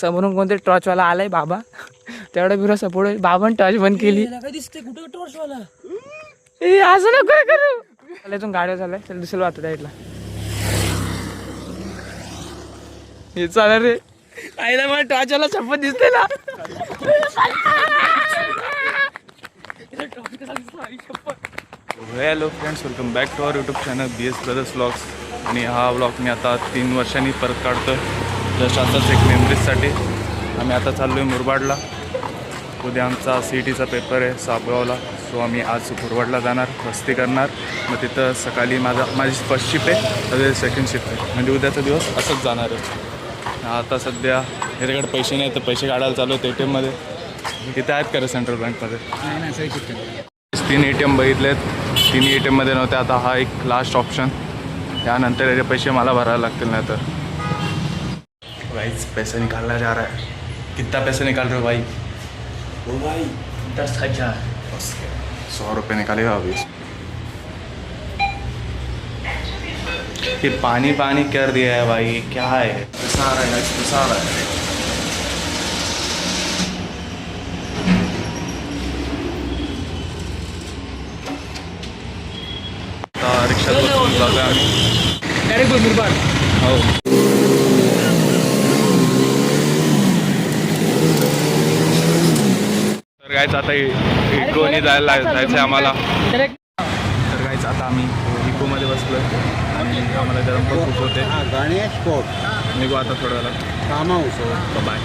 समोरून कोणतरी टॉर्चवाला आलाय बाबा. तेवढा भरोसा पुढे बाबांनी टॉर्च बंद केली. काय दिसते कुठं टॉर्चवाला? ए असं नको करू. चला इथून गाड्या झालाय. चल दुसरं वाटत साईडला. हे चालेल रे. आईला मला टॉर्चवाला शपथ दिसते ना. Hello friends, welcome back to our YouTube channel BS brothers vlogs. आणि हा व्लॉग मी आता 3 वर्षांनी परत काढतो आहे. जस्ट आताच एक मेमरीजसाठी. आम्ही आता चाललो आहे मुरबाडला. उद्या आमचा CETचा पेपर आहे सापगावला. सो आम्ही आज मुरबाडला जाणार, वस्ती करणार. मग तिथं सकाळी माझी फर्स्ट शिफ्ट आहे, अजून सेकंड शिफ्ट आहे. म्हणजे उद्याचा दिवस असंच जाणार आहे. आता सध्या ह्याच्याकडे पैसे नाही तर पैसे काढायला चालू आहेत ATMमध्ये. तिथे आहेत का रे सेंट्रल बँकमध्ये? 3 ATM बघितलेत, 3 ATMमध्ये नव्हते. आता हा एक लास्ट ऑप्शन. त्यानंतर याचे पैसे मला भरायला लागतील. नाही तर भाईच पैसे निकालना जा रहा है. कितना पैसे निकाल रहे हो भाई? ओ भाई 10,000. 100 रुपये निकालेगा अभी. ये पानी पानी कर दिया है भाई, क्या है? पैसा आ रहा है, पैसा आ रहा है. आता रिक्षात बसून जातो आम्ही डायरेक्ट मुरबाड. हो. तर गायच आता इकोनी जायचं आहे आम्हाला. तर गायच आता आम्ही इकोमध्ये बसलो आणि आम्हाला गरम पण खूप होते. गणेश कोट निघू आता थोड्या वेळा. Farm house. बाय.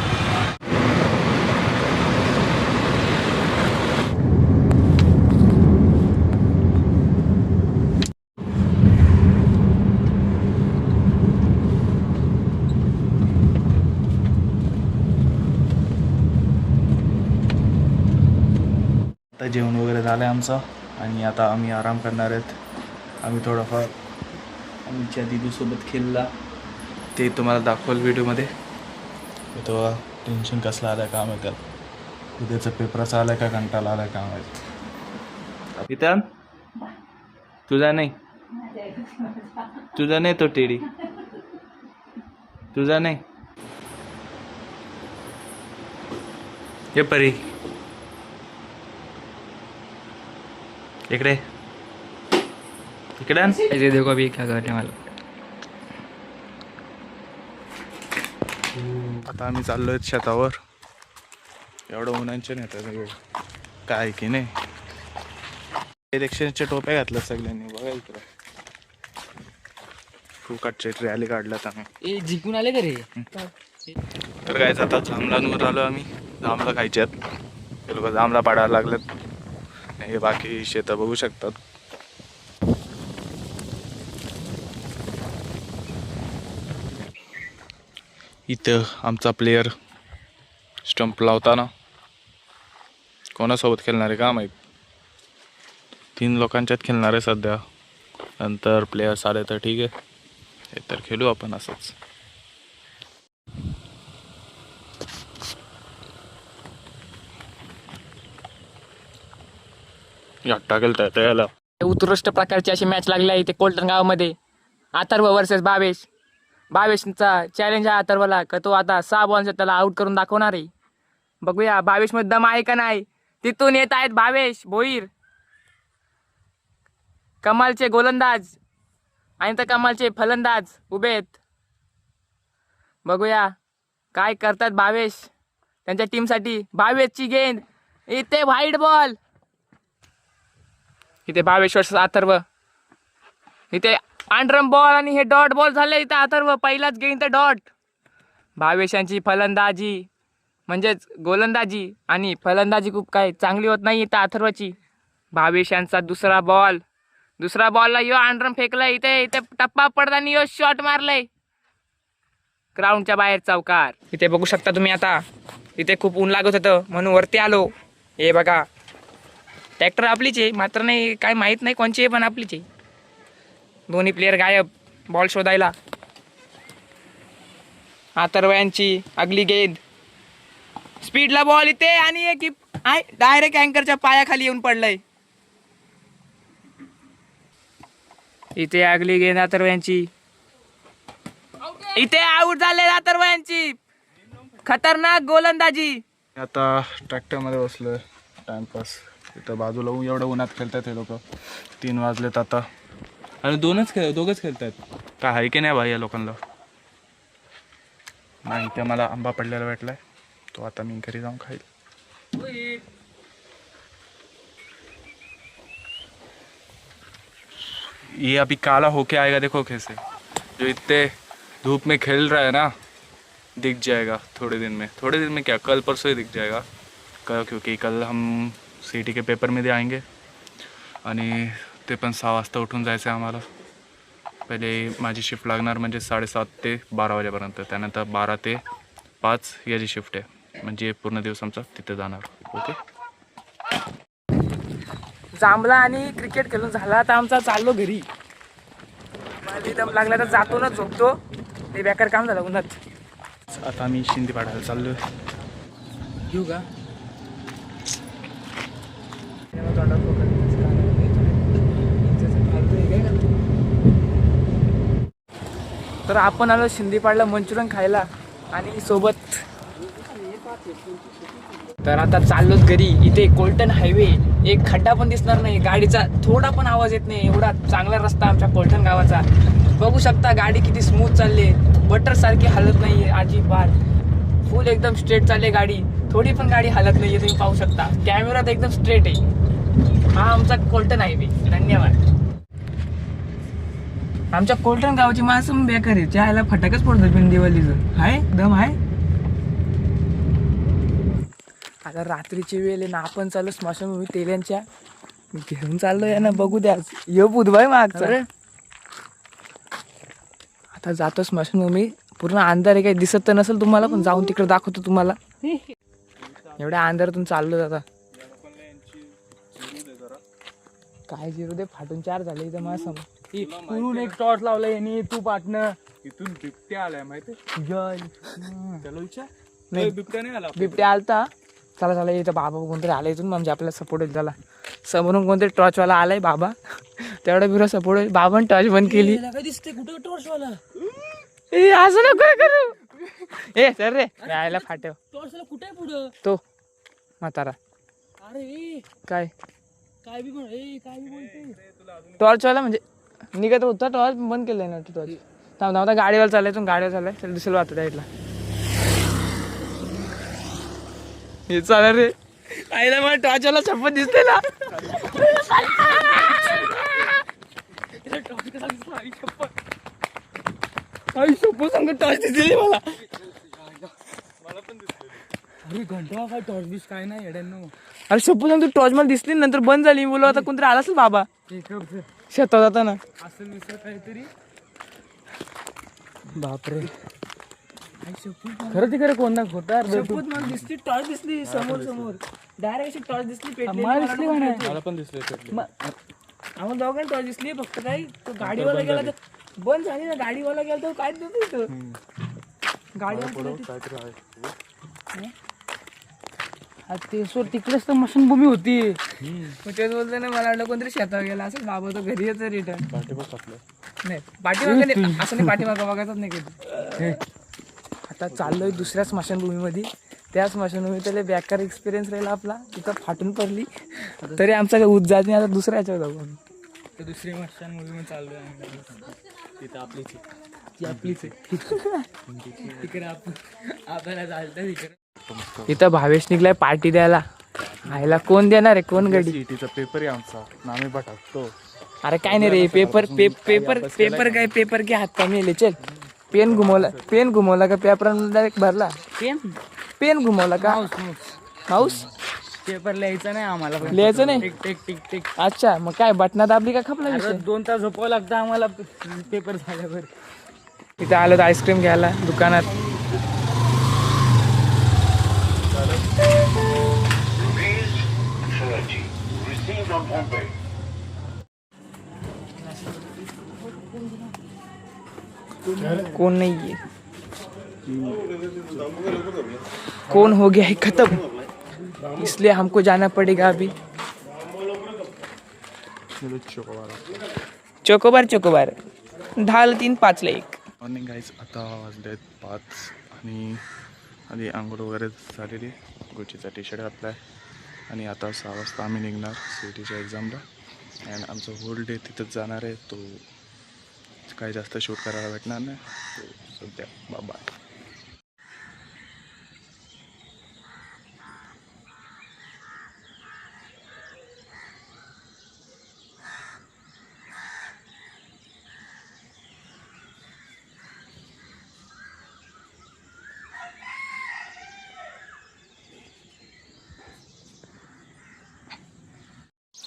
आता जेवण वगैरे झालं आहे आमचं आणि आता आम्ही आराम करणार आहेत. आम्ही थोडंफार आमच्या दीदीसोबत खेळला, ते तुम्हाला दाखवलं व्हिडिओमध्ये. तो टेन्शन कसलं आलं आहे काम आहे त्याला. उद्याचं पेपराचं आलं आहे का कंटाळा आला आहे काम आहे. इथं तुझा नाही, तुझा नाही तो टेडी, तुझा नाही. हे परी इकडे इकडे. ऐसे देखो अभी क्या करने वाला. आता आम्ही चाललो आहेत शेतावर. एवढं उन्हांचे नाही तर काय की नाही. इलेक्शनच्या टोप्या घातल्या सगळ्यांनी, बघायला तुला. फुकटचे रॅली काढल्यात आम्ही. ए जिंकून आले का रे? तर काय आता जांभळांवर आलो आम्ही. जांभळं खायच्यात. हे लोक जांभळा पाडायला लागलेत. हे बाकी शेतं बघू शकतात. इथं आमचा प्लेयर स्टंप लावताना कोणासोबत खेळणार आहे का माहीत. 3 लोकांच्यात खेळणार आहे सध्या. नंतर प्लेयर्स आले तर ठीक आहे, हे तर खेळू आपण असंच. याट्टा केलं तर याला. उत्कृष्ट प्रकारची अशी मॅच लागली आहे इथे कोलटण गावामध्ये. अथर्व वर्सेस भावेश. भावेशचा चॅलेंज आहे अथर्वला का तो आता 6 बॉलचा त्याला आउट करून दाखवणार आहे. बघूया भावेश मध्ये दम आहे का नाही. तिथून येत आहेत भावेश भोईर, कमालचे गोलंदाज आणि तर कमालचे फलंदाज उभे आहेत. बघूया काय करतात भावेश त्यांच्या टीमसाठी. भावेशची गेंद इथे व्हाईट बॉल. इथे भावेश वर्सेस अथर्व. इथे अंडरम बॉल आणि हे डॉट बॉल झाले. इथे अथर्व पहिलाच गेंद तर डॉट. भावेशांची फलंदाजी म्हणजेच गोलंदाजी आणि फलंदाजी खूप काय चांगली होत नाही इथं अथर्वची. भावेशांचा दुसरा बॉलला यो अंडरम फेकलाय. इथे टप्पा पडताना यो शॉट मारलाय ग्राउंडच्या बाहेर चौकार. इथे बघू शकता तुम्ही. आता इथे खूप ऊन लागत होतं म्हणून वरती आलो. हे बघा ट्रॅक्टर आपलीच आहे, मात्र नाही काय माहीत नाही कोणची आहे पण आपलीच आहे. दोन्ही प्लेयर गायब बॉल शोधायला. अथर्व यांची अगली गेंद स्पीडला बॉल इथे आणि एक डायरेक्ट अँकरच्या पायाखाली येऊन पडलंय. इथे अगली गेंद अथर्व यांची. इथे आउट झाले अथर्व यांची. खतरनाक गोलंदाजी. आता ट्रॅक्टरमध्ये बसलोय टाइमपास. इथं बाजूला एवढं उन्हात खेळतात हे लोक. 3 वाजलेत आता आणि दोघंच खेळतात. काय आहे की नाही भाई या लोकांना. नाही ते मला आंबा पडलेला भेटलाय, तो आता मी घरी जाऊन खाईल. ये अभी काला होके आएगा, देखो कैसे. जो इतने धूप में खेल रहा है ना, दिख जाएगा थोड़े दिन में क्या, कल परसों ही दिख जाएगा. क्योंकि कल हम सिटी के पेपरमध्ये आएंगे आणि ते पण 6 वाजता उठून जायचं आहे आम्हाला. पहिले माझी शिफ्ट लागणार म्हणजे 7:30 ते 12 वाजेपर्यंत. त्यानंतर 12 ते 5 याची शिफ्ट आहे. म्हणजे पूर्ण दिवस आमचा तिथे जाणार. ओके. जांभला आणि क्रिकेट खेळून झाला आता आमचा. चाललो घरी. मला दम लागला तर जातो ना, झोपतो. ते बेकार काम झालं उन्हात. आता आम्ही शिंदे पाडायला चाललो. घेऊ का? तर आपण आलो शिंदेपाडला मंचुरियन खायला आणि सोबत. तर आता चाललोच घरी. इथे कोलटन हायवे, एक खड्डा पण दिसणार नाही, गाडीचा थोडा पण आवाज येत नाही, एवढा चांगला रस्ता आमच्या कोलटन गावाचा. बघू शकता गाडी किती स्मूथ चालली, बटर सारखी हालत नाहीये अजिबात. फुल एकदम स्ट्रेट चालली गाडी, थोडी पण गाडी हालत नाहीये. तुम्ही पाहू शकता कॅमेरा तर एकदम स्ट्रेट आहे. हा आमचा कोलटन हायवे. धन्यवाद. आमच्या कोलटन गावाची माणसं पण बेकार आहे. चहाला फटाकच पडतो पण दिवाळीचं. हाय दम आहे. आता रात्रीची वेळ आहे ना, आपण चालू स्मशानभूमी तेल्यांच्या घेऊन चाललोय ना. बघू द्या यो बुधवार मागचा. आता जातो स्मशानभूमी. पूर्ण अंधार आहे, काही दिसत तर नसेल तुम्हाला, पण जाऊन तिकडे दाखवतो तुम्हाला. एवढ्या अंधारातून चाललो आता. काय जिरू दे, फाटून 4 झाले इथं माझ्या समोर. पुरून एक टॉर्च लावलाय यांनी. तू पाटणं इथून बिबट्या आलाय माहिती. बिबट्या नाही आला. बिबट्या आलता. चला चला इथं बाबा कोणतरी आला इथून, म्हणजे आपल्याला सपोर्ट होईल. त्याला समोरून कोणतरी टॉर्चवाला आलाय बाबा. तेवढा बिरो सपोर्ट होईल. बाबांनी टॉर्च बंद केली. काय दिसते कुठे टॉर्चवाला? ए असं नको करू. ए सर रे राहायला फाट्याव. टॉर्चवाला कुठे आहे पुढं? तो म्हातारा. अरे काय काय बी बोलते. टॉर्चवाला म्हणजे निघत होता, टॉर्च बंद केलंय ना. टॉर्च थांब थांबता गाडीवर चाललाय. तू गाडीवर चाललाय. चल दिसेल वाटतं साईडला. हे चालेल रे. आईला मला टॉर्चवाला शपथ दिसते ना. आई शपथ सांग टॉर्च दिसली मला. अरे घंटा काय टॉर्च बीस काय नाही येड्यांनो. अरे शपथ सांग तू टॉर्च मला दिसली, नंतर बंद झाली. बोललो आता कोणतरी आला असेल बाबा शेतात जाताना. असं विसर काहीतरी. बापरे खरं ते खरं कोण ना खोटा. शपथ मला दिसली, टॉर्च दिसली समोर समोर. डायरेक्ट अशी टॉर्च दिसली पेटली. मला पण दिसले. आम्हाला दोघांना टॉर्च दिसली. फक्त काय तो गाडीवाला गेला तर बंद झाली ना. गाडीवाला गेला तर काय दिसत गाडीवाला. ते सोड तिकडेच तर मशनभूमी होती. मग तेच बोलतो ना, मला वाटलं कोणतरी शेतावर गेला असेल. बाबा तो घरी येतो रिटर्न. नाही पाठीमागे नाही, असं नाही पाठीमागं बघायचंच नाही कधी. आता चाललोय दुसऱ्या स्मशानभूमीमध्ये. त्या स्मशानभूमीत त्याला बेकार एक्सपिरियन्स राहिला आपला. तिथं फाटून पडली तरी आमचा काही उत जात नाही. आता दुसऱ्या याच्यावर जाऊ आम्ही. तर दुसरी स्मशानभूमी चालू आहे. तिथं आपलीच ती आपलीच आहे. तिकडे आपण आपल्याला चालतं तिकडे. इथं भावेश निघलाय पार्टी द्यायला. आईला कोण देणार आहे, कोण गडी. सीईटीचा पेपर आहे आमचा. नामे टाकतो. अरे काय नाही रे, पेपर पेपर काय पेपर के हात कमी ले. चल पेन घुमवला का पेपर डायरेक्ट भरला. पेन घुमवला का माऊस. पेपर लिहायचं नाही आम्हाला. लिहायचं नाही. Tick tick tick. अच्छा मग काय बटना दाबली का खपला विषय. 2 तास झोपावं लागतं आम्हाला पेपर झाल्यावर. इथं आलो तर आईस्क्रीम घ्यायला दुकानात. कौन नहीं है, कौन हो गया है खत्म, इसलिए हमको जाना पड़ेगा अभी. Chocobar chocobar 10 3 5 1. Morning guys. आता वाजले 5 आणि आधी आंघोळ वगैरे झालेली, गुचीचा टी शर्ट घातला आहे आणि आता 6 वाजता आम्ही निघणार CETच्या एक्झामला. अँड आमचं होल डे तिथंच जाणार आहे. तो काही जास्त शूट करायला भेटणार नाही. तो सध्या बाबा.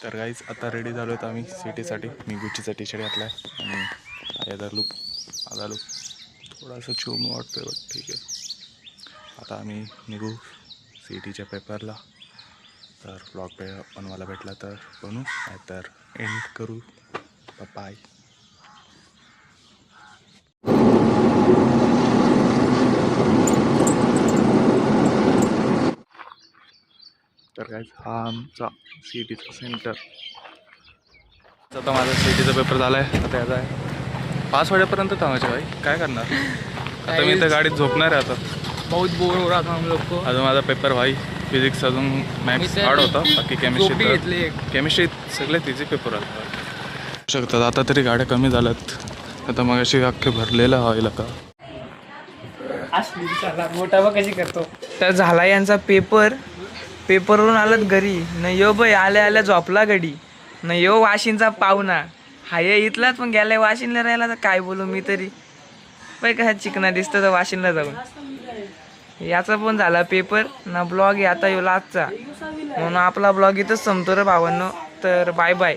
तर गाईज आता रेडी झालो आहेत आम्ही CETसाठी. मी गुचीचा टी शर्ट घातला आहे आणि माझा लुक थोडासा चोम वाटतो आहे, बट ठीक आहे. आता आम्ही निघू CETच्या पेपरला. तर ब्लॉग बनवायला भेटला तर बनवू, नाहीतर एंड करू. बाय. तर गाईज हा आमचा CETचा सेंटर. आता माझा CETचा पेपर झाला आहे. आता याचा आहे 5 वाजेपर्यंत थांबायचे भाई. काय करणार आता मी तर गाडीत झोपणार आहे आता. बहुत बोर हो रहा था हम लोग को. अजून माझा पेपर भाई फिजिक्स अजून मॅथ्स हार्ड होता. बाकी केमिस्ट्री सगळे तिचे पेपर आले शकतात. आता तरी गाड्या कमी झाल्यात. आता मग अशी अख्खे भरलेला व्हायला का मोठा बघ कशी करतो. तर झाला यांचा पेपरवरून आलात घरी. न यो बाई आल्या आल्या झोपला घडी. न यो वाशिनचा पाहुणा हाय इथलाच, पण गेलाय वाशिनला राहिला. तर काय बोलू मी तरी. बाई कसा चिकना दिसतं तर वाशिनला जाऊन. याचा पण झाला पेपर ना. ब्लॉग आहे आता यो लास्टचा, म्हणून आपला ब्लॉग इथंच संपतो रे भावांनो. तर बाय बाय.